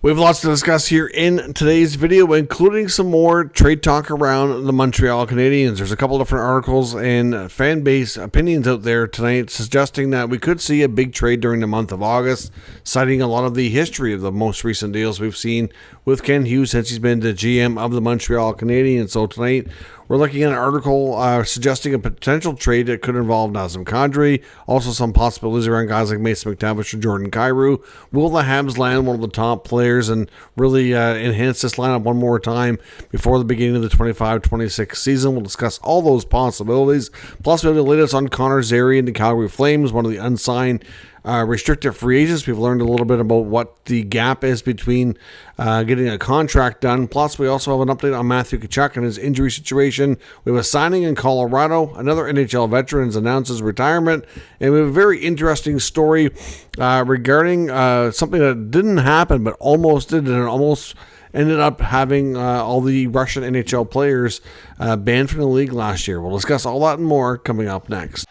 We have lots to discuss here in today's video, including some more trade talk around the Montreal Canadiens. There's a couple different articles and fan base opinions out there tonight suggesting that we could see a big trade during the month of August, citing a lot of the history of the most recent deals we've seen with Ken Hughes since he's been the GM of the Montreal Canadiens. So tonight, we're looking at an article suggesting a potential trade that could involve Nazem Kadri, also some possibilities around guys like Mason McTavish or Jordan Kyrou. Will the Habs land one of the top players and really enhance this lineup one more time before the beginning of the 25-26 season? We'll discuss all those possibilities. Plus, we have the latest on Connor Zary and the Calgary Flames, one of the unsigned restricted free agents. We've learned a little bit about what the gap is between getting a contract done. Plus, we also have an update on Matthew Tkachuk and his injury situation. We have a signing in Colorado. Another NHL veteran has announced his retirement. And we have a very interesting story regarding something that didn't happen but almost did, and it almost ended up having all the Russian NHL players banned from the league last year. We'll discuss all that and more coming up next.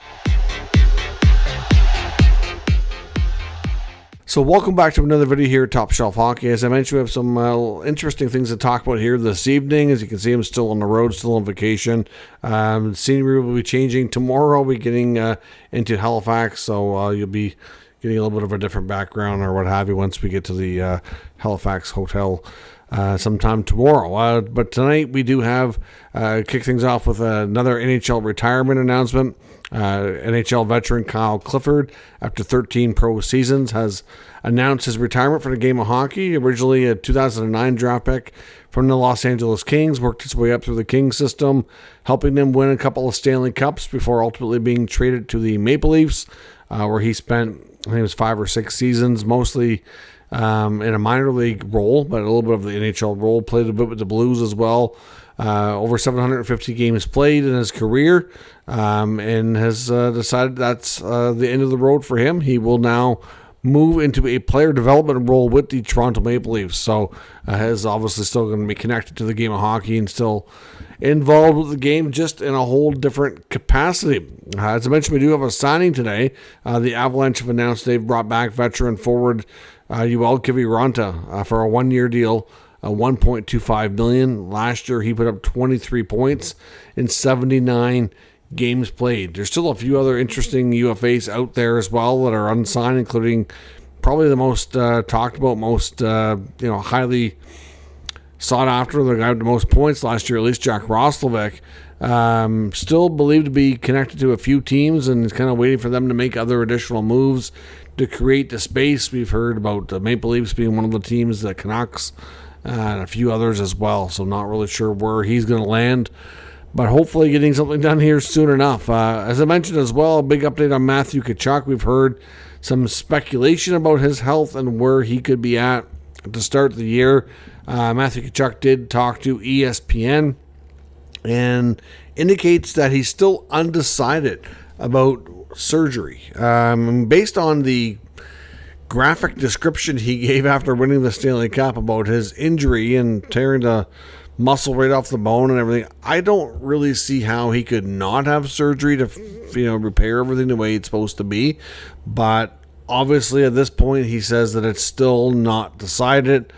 So welcome back to another video here at Top Shelf Hockey. As I mentioned, we have some interesting things to talk about here this evening. As you can see, I'm still on the road, still on vacation. Scenery will be changing. Tomorrow we'll be getting into Halifax, so you'll be getting a little bit of a different background or what have you once we get to the Halifax hotel sometime tomorrow. But tonight we do have kick things off with another NHL retirement announcement. NHL veteran Kyle Clifford, after 13 pro seasons, has announced his retirement for the game of hockey. Originally a 2009 draft pick from the Los Angeles Kings, worked his way up through the Kings system, helping them win a couple of Stanley Cups before ultimately being traded to the Maple Leafs, where he spent, I think it was 5 or 6 seasons, mostly in a minor league role, but a little bit of the NHL role, played a bit with the Blues as well. Over 750 games played in his career, and has decided that's the end of the road for him. He will now move into a player development role with the Toronto Maple Leafs. So is obviously still going to be connected to the game of hockey and still involved with the game, just in a whole different capacity. As I mentioned, we do have a signing today. The Avalanche have announced they've brought back veteran forward Kiviranta for a 1-year deal. $1.25 million. Last year, he put up 23 points in 79 games played. There's still a few other interesting UFAs out there as well that are unsigned, including probably the most talked about, most highly sought after, the guy with the most points last year, at least Jack Roslovic. Still believed to be connected to a few teams and is kind of waiting for them to make other additional moves to create the space. We've heard about the Maple Leafs being one of the teams, the Canucks, and a few others as well. So not really sure where he's going to land, but hopefully getting something done here soon enough. As I mentioned as well, a big update on Matthew Tkachuk. We've heard some speculation about his health and where he could be at to start the year. Matthew Tkachuk did talk to ESPN and indicates that he's still undecided about surgery. Based on the graphic description he gave after winning the Stanley Cup about his injury and tearing the muscle right off the bone and everything, I don't really see how he could not have surgery to repair everything the way it's supposed to be. But obviously at this point he says that it's still not decided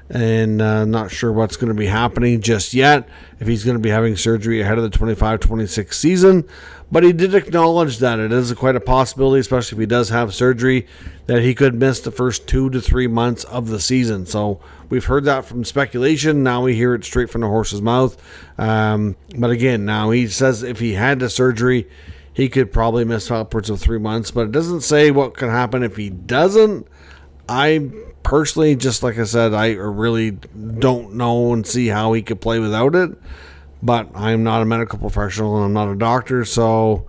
and not sure what's going to be happening just yet, if he's going to be having surgery ahead of the 25-26 season. But he did acknowledge that it is quite a possibility, especially if he does have surgery, that he could miss the first 2 to 3 months of the season. So we've heard that from speculation. Now we hear it straight from the horse's mouth. But again, now he says if he had the surgery, he could probably miss upwards of 3 months. But it doesn't say what can happen if he doesn't. I personally, just like I said, I really don't know and see how he could play without it. But I'm not a medical professional and I'm not a doctor, so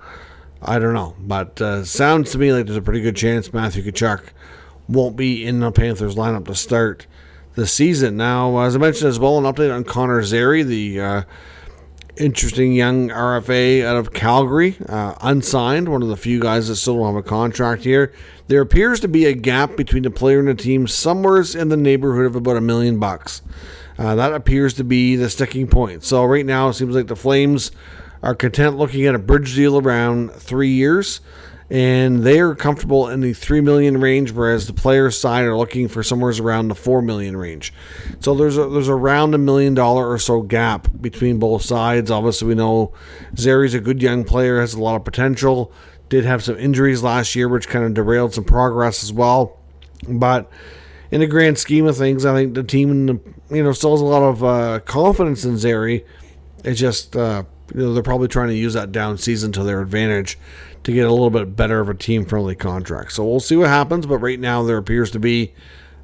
I don't know. But sounds to me like there's a pretty good chance Matthew Tkachuk won't be in the Panthers lineup to start the season. Now, as I mentioned as well, an update on Connor Zary, the interesting young RFA out of Calgary, unsigned, one of the few guys that still don't have a contract here. There appears to be a gap between the player and the team somewhere in the neighborhood of about $1 million. That appears to be the sticking point. So right now it seems like the Flames are content looking at a bridge deal around 3 years and they are comfortable in the $3 million range, whereas the players' side are looking for somewhere around the $4 million range. So there's around $1 million or so gap between both sides. Obviously, we know Zary's a good young player, has a lot of potential. Did have some injuries last year, which kind of derailed some progress as well. But in the grand scheme of things, I think the team, still has a lot of confidence in Zary. It's just, they're probably trying to use that down season to their advantage to get a little bit better of a team-friendly contract. So we'll see what happens, but right now there appears to be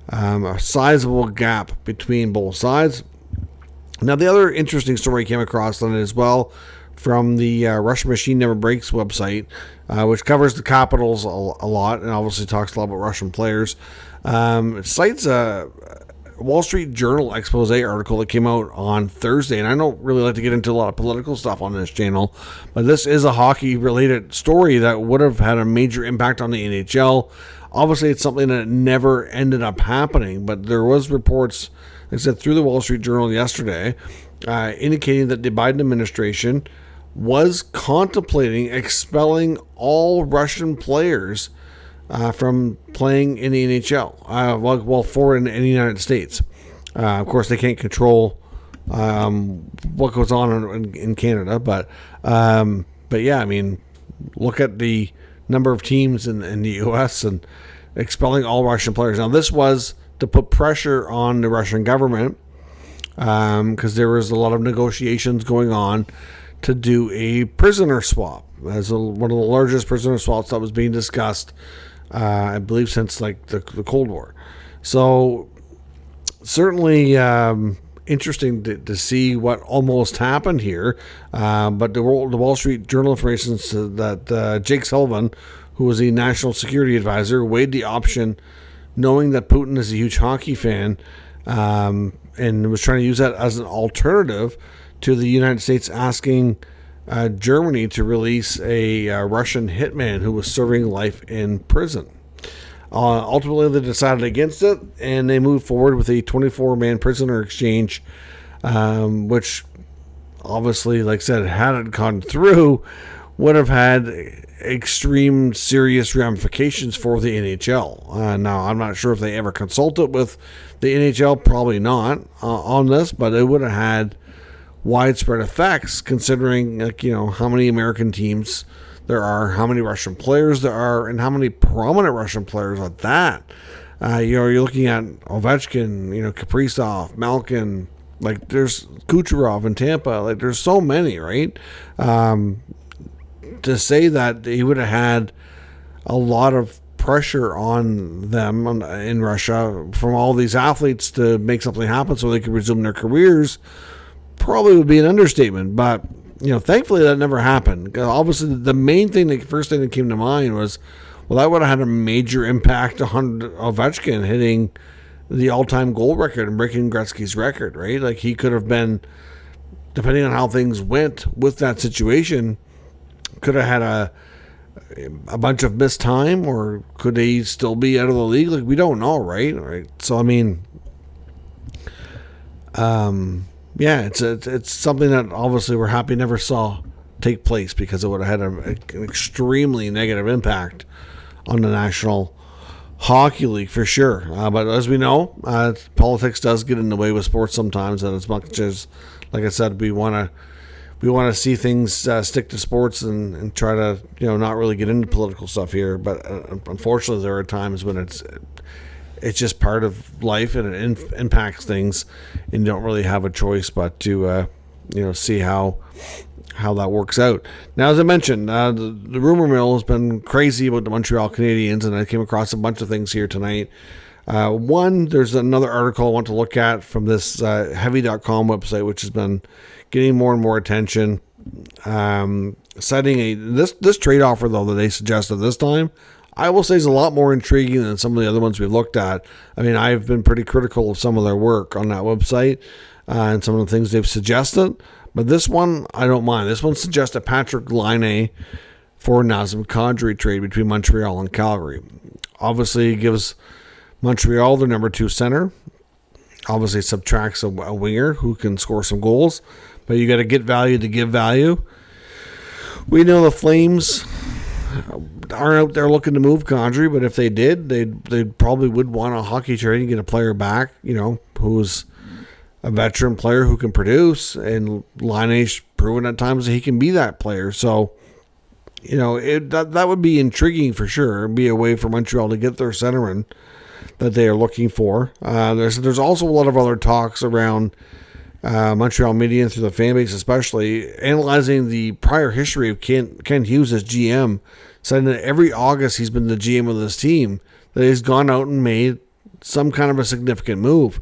a sizable gap between both sides. Now, the other interesting story I came across on it as well from the Russian Machine Never Breaks website, which covers the Capitals a lot and obviously talks a lot about Russian players. It cites a Wall Street Journal expose article that came out on Thursday, and I don't really like to get into a lot of political stuff on this channel, but this is a hockey-related story that would have had a major impact on the NHL. Obviously, it's something that never ended up happening, but there was reports, like I said, through the Wall Street Journal yesterday, indicating that the Biden administration was contemplating expelling all Russian players from playing in the NHL, for in the United States. Of course, they can't control what goes on in Canada, but yeah, I mean, look at the number of teams in the U.S. and expelling all Russian players. Now, this was to put pressure on the Russian government because there was a lot of negotiations going on to do a prisoner swap, as one of the largest prisoner swaps that was being discussed, I believe, since like the Cold War. So certainly interesting to see what almost happened here. But the Wall Street Journal information said that Jake Sullivan, who was the national security advisor, weighed the option, knowing that Putin is a huge hockey fan, and was trying to use that as an alternative to the United States asking Germany to release a Russian hitman who was serving life in prison. Ultimately, they decided against it, and they moved forward with a 24-man prisoner exchange, which obviously, like I said, had it gone through, would have had extreme serious ramifications for the NHL. Now, I'm not sure if they ever consulted with the NHL, probably not, on this, but it would have had widespread effects, considering how many American teams there are, how many Russian players there are, and how many prominent Russian players at that. You're looking at Ovechkin, Kaprizov, Malkin, like there's Kucherov in Tampa, like there's so many, right? To say that he would have had a lot of pressure on them in Russia from all these athletes to make something happen so they could resume their careers probably would be an understatement, but thankfully that never happened. Obviously, the first thing that came to mind was, well, that would have had a major impact on Ovechkin hitting the all-time goal record and breaking Gretzky's record, right? Like he could have been, depending on how things went with that situation, could have had a bunch of missed time, or could he still be out of the league? Like we don't know, right? So I mean, yeah, it's something that obviously we're happy never saw take place, because it would have had an extremely negative impact on the National Hockey League for sure. But as we know, politics does get in the way with sports sometimes, and as much as, like I said, we want to see things stick to sports and try to not really get into political stuff here. But unfortunately, there are times when it's just part of life, and it impacts things, and you don't really have a choice but to see how that works out. Now, as I mentioned, the rumor mill has been crazy about the Montreal Canadiens, and I came across a bunch of things here tonight. One, there's another article I want to look at from this heavy.com website, which has been getting more and more attention, citing this trade offer, though, that they suggested this time, I will say is a lot more intriguing than some of the other ones we've looked at. I mean, I've been pretty critical of some of their work on that website and some of the things they've suggested, but this one, I don't mind. This one suggests a Patrick Laine for Nazem Kadri trade between Montreal and Calgary. Obviously, it gives Montreal their number 2 center. Obviously, subtracts a winger who can score some goals, but you got to get value to give value. We know the Flames aren't out there looking to move Condrey, but if they did, they probably would want a hockey trade and get a player back, who's a veteran player who can produce, and Laine's proven at times that he can be that player. So, that would be intriguing for sure. It'd be a way for Montreal to get their centerman that they are looking for. There's also a lot of other talks around Montreal media and through the fan base, especially analyzing the prior history of Ken Hughes as GM, saying that every August he's been the GM of this team, that he's gone out and made some kind of a significant move,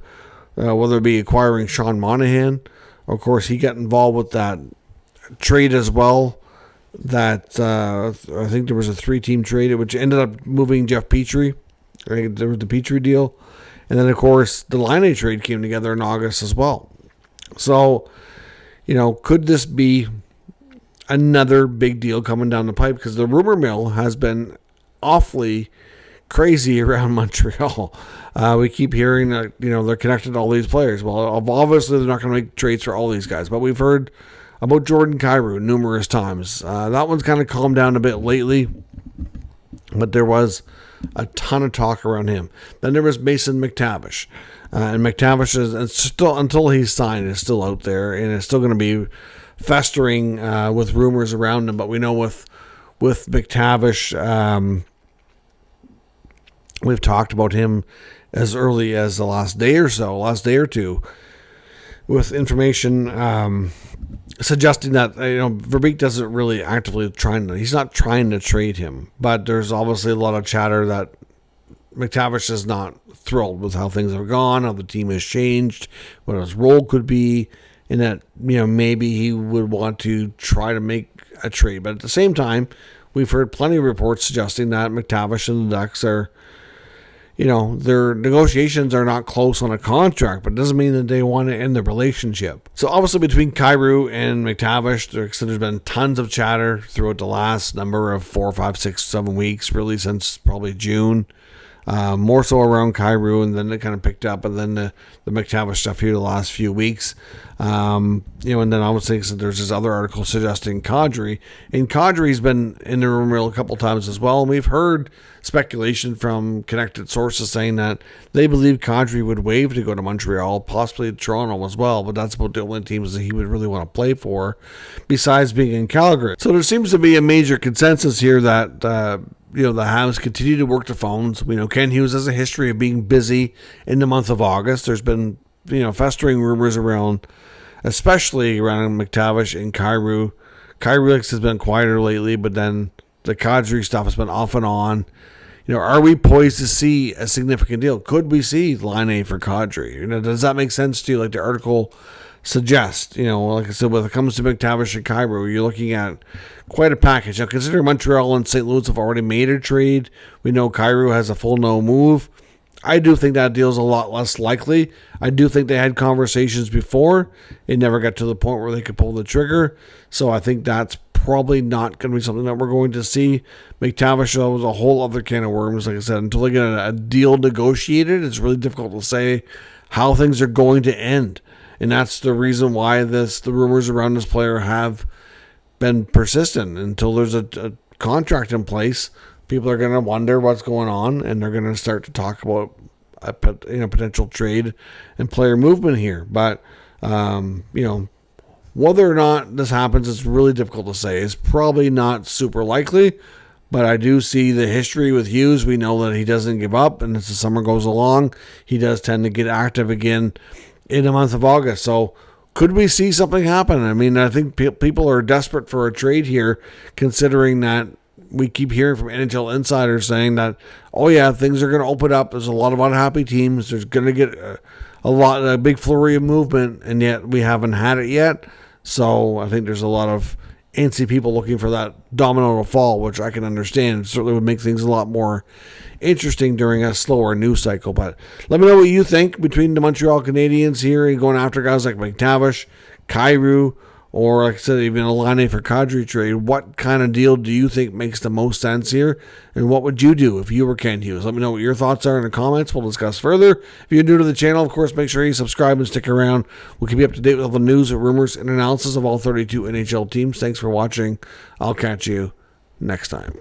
whether it be acquiring Sean Monahan. Of course, he got involved with that trade as well. That I think there was a 3-team trade, which ended up moving Jeff Petrie. Right? There was the Petrie deal. And then, of course, the Laine trade came together in August as well. So, could this be another big deal coming down the pipe? Because the rumor mill has been awfully crazy around Montreal. We keep hearing that, they're connected to all these players. Well, obviously they're not going to make trades for all these guys, but we've heard about Jordan Kyrou numerous times. That one's kind of calmed down a bit lately, but there was a ton of talk around him. Then there was Mason McTavish. And McTavish is still, until he's signed, is still out there, and it's still going to be festering with rumors around him. But we know with McTavish, we've talked about him as early as the last day or two, with information suggesting that Verbeek doesn't really actively he's not trying to trade him, but there's obviously a lot of chatter that McTavish is not thrilled with how things have gone, how the team has changed, what his role could be, and that maybe he would want to try to make a trade. But at the same time, we've heard plenty of reports suggesting that McTavish and the Ducks are, their negotiations are not close on a contract, but it doesn't mean that they want to end the relationship. So obviously between Kyrou and McTavish, there's been tons of chatter throughout the last number of 4, 5, 6, 7 weeks, really since probably June. More so around Kyrou, and then it kind of picked up, and then the McTavish stuff here the last few weeks. And then obviously there's this other article suggesting Kadri, and Kadri's been in the rumor a couple times as well, and we've heard speculation from connected sources saying that they believe Kadri would waive to go to Montreal, possibly Toronto as well, but that's about the only teams that he would really want to play for, besides being in Calgary. So there seems to be a major consensus here that the Habs continue to work the phones. We know Ken Hughes has a history of being busy in the month of August. There's been, festering rumors around, especially around McTavish and Kyrou. Kyrou has been quieter lately, but then the Kadri stuff has been off and on. Are we poised to see a significant deal? Could we see Laine for Kadri? Does that make sense to you? Like the article suggests, like I said, when it comes to McTavish and Kyrou, you're looking at quite a package. Now, considering Montreal and St. Louis have already made a trade, we know Kyrou has a full no move. I do think that deal's a lot less likely. I do think they had conversations before. It never got to the point where they could pull the trigger. So I think that's probably not going to be something that we're going to see. McTavish was a whole other can of worms. Like I said, until they get a deal negotiated, it's really difficult to say how things are going to end. And that's the reason why the rumors around this player have been persistent. Until there's a contract in place, people are going to wonder what's going on, and they're going to start to talk about a potential trade and player movement here. But whether or not this happens, it's really difficult to say. It's probably not super likely, but I do see the history with Hughes. We know that he doesn't give up, and as the summer goes along, he does tend to get active again in the month of August. So could we see something happen? I mean, I think people are desperate for a trade here, considering that we keep hearing from NHL insiders saying that, oh yeah, things are going to open up. There's a lot of unhappy teams. There's going to get a big flurry of movement, and yet we haven't had it yet. So I think there's a lot of antsy people looking for that domino to fall, which I can understand. It certainly would make things a lot more interesting during a slower news cycle. But let me know what you think between the Montreal Canadiens here and going after guys like McTavish, Kyrou, or like I said, even a Laine for Kadri trade. What kind of deal do you think makes the most sense here? And what would you do if you were Ken Hughes? Let me know what your thoughts are in the comments. We'll discuss further. If you're new to the channel, of course, make sure you subscribe and stick around. We'll keep you up to date with all the news, rumors, and analysis of all 32 NHL teams. Thanks for watching. I'll catch you next time.